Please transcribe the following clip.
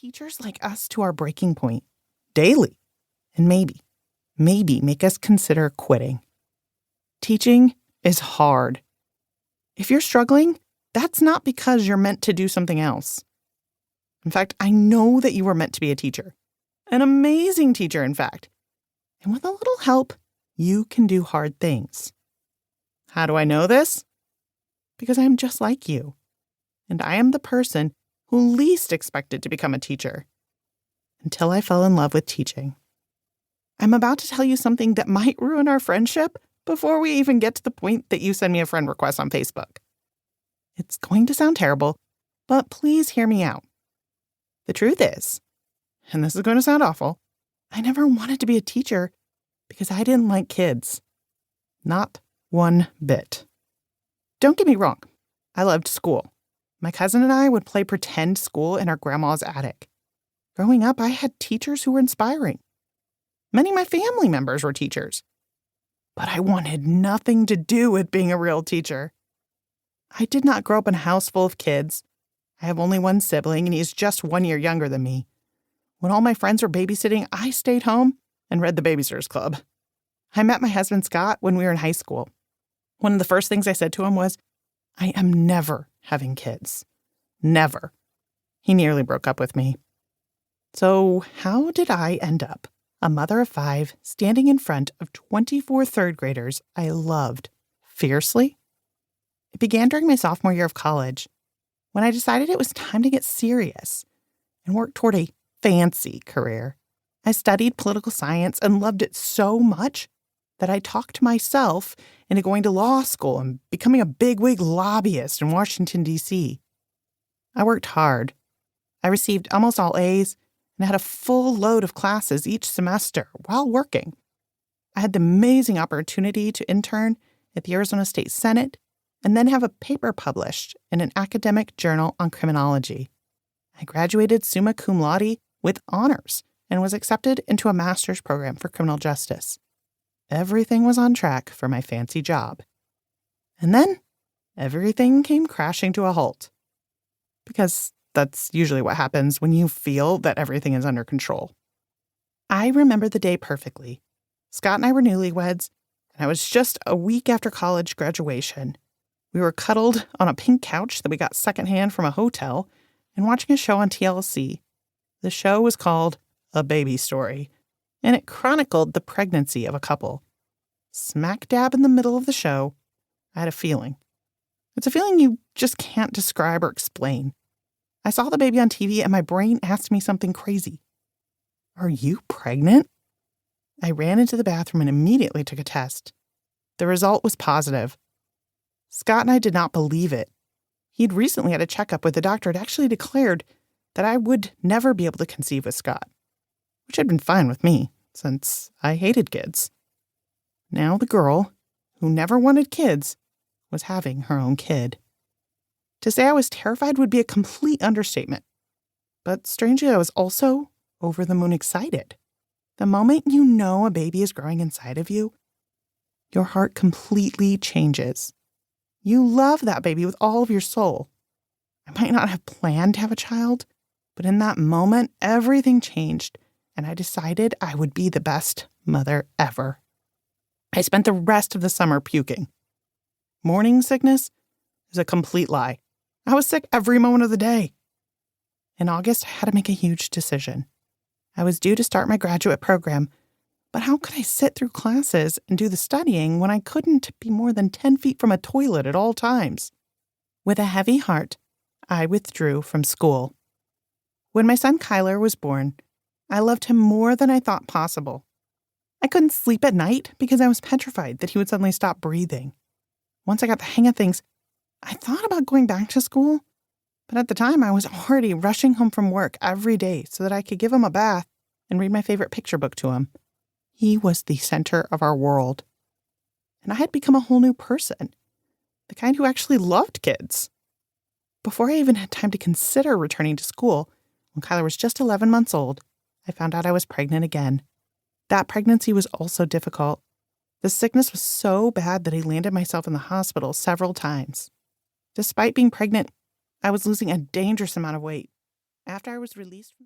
Teachers like us to our breaking point daily, and maybe make us consider quitting. Teaching is hard. If you're struggling, that's not because you're meant to do something else. In fact, I know that you were meant to be a teacher. An amazing teacher, in fact. And with a little help, you can do hard things. How do I know this? Because I'm just like you. And I am the person who least expected to become a teacher. Until I fell in love with teaching. I'm about to tell you something that might ruin our friendship before we even get to the point that you send me a friend request on Facebook. It's going to sound terrible, but please hear me out. The truth is, and this is going to sound awful, I never wanted to be a teacher because I didn't like kids. Not one bit. Don't get me wrong. I loved school. My cousin and I would play pretend school in our grandma's attic. Growing up, I had teachers who were inspiring. Many of my family members were teachers. But I wanted nothing to do with being a real teacher. I did not grow up in a house full of kids. I have only one sibling, and he's just 1 year younger than me. When all my friends were babysitting, I stayed home and read the Babysitters Club. I met my husband, Scott, when we were in high school. One of the first things I said to him was, I am never having kids. Never. He nearly broke up with me. So how did I end up a mother of 5 standing in front of 24 third graders I loved fiercely? It began during my sophomore year of college when I decided it was time to get serious and work toward a fancy career. I studied political science and loved it so much that I talked myself into going to law school and becoming a bigwig lobbyist in Washington, D.C. I worked hard. I received almost all A's and had a full load of classes each semester while working. I had the amazing opportunity to intern at the Arizona State Senate and then have a paper published in an academic journal on criminology. I graduated summa cum laude with honors and was accepted into a master's program for criminal justice. Everything was on track for my fancy job. And then everything came crashing to a halt. Because that's usually what happens when you feel that everything is under control. I remember the day perfectly. Scott and I were newlyweds, and I was just a week after college graduation. We were cuddled on a pink couch that we got secondhand from a hotel and watching a show on TLC. The show was called A Baby Story, and it chronicled the pregnancy of a couple. Smack dab in the middle of the show, I had a feeling. It's a feeling you just can't describe or explain. I saw the baby on TV and my brain asked me something crazy. Are you pregnant? I ran into the bathroom and immediately took a test. The result was positive. Scott and I did not believe it. He'd recently had a checkup with the doctor and actually declared that I would never be able to conceive with Scott, which had been fine with me since I hated kids. Now the girl, who never wanted kids, was having her own kid. To say I was terrified would be a complete understatement. But strangely, I was also over the moon excited. The moment you know a baby is growing inside of you, your heart completely changes. You love that baby with all of your soul. I might not have planned to have a child, but in that moment, everything changed, and I decided I would be the best mother ever. I spent the rest of the summer puking. Morning sickness is a complete lie. I was sick every moment of the day. In August, I had to make a huge decision. I was due to start my graduate program, but how could I sit through classes and do the studying when I couldn't be more than 10 feet from a toilet at all times? With a heavy heart, I withdrew from school. When my son Kyler was born, I loved him more than I thought possible. I couldn't sleep at night because I was petrified that he would suddenly stop breathing. Once I got the hang of things, I thought about going back to school, but at the time I was already rushing home from work every day so that I could give him a bath and read my favorite picture book to him. He was the center of our world. And I had become a whole new person, the kind who actually loved kids. Before I even had time to consider returning to school, when Kyler was just 11 months old, I found out I was pregnant again. That pregnancy was also difficult. The sickness was so bad that I landed myself in the hospital several times. Despite being pregnant, I was losing a dangerous amount of weight. After I was released from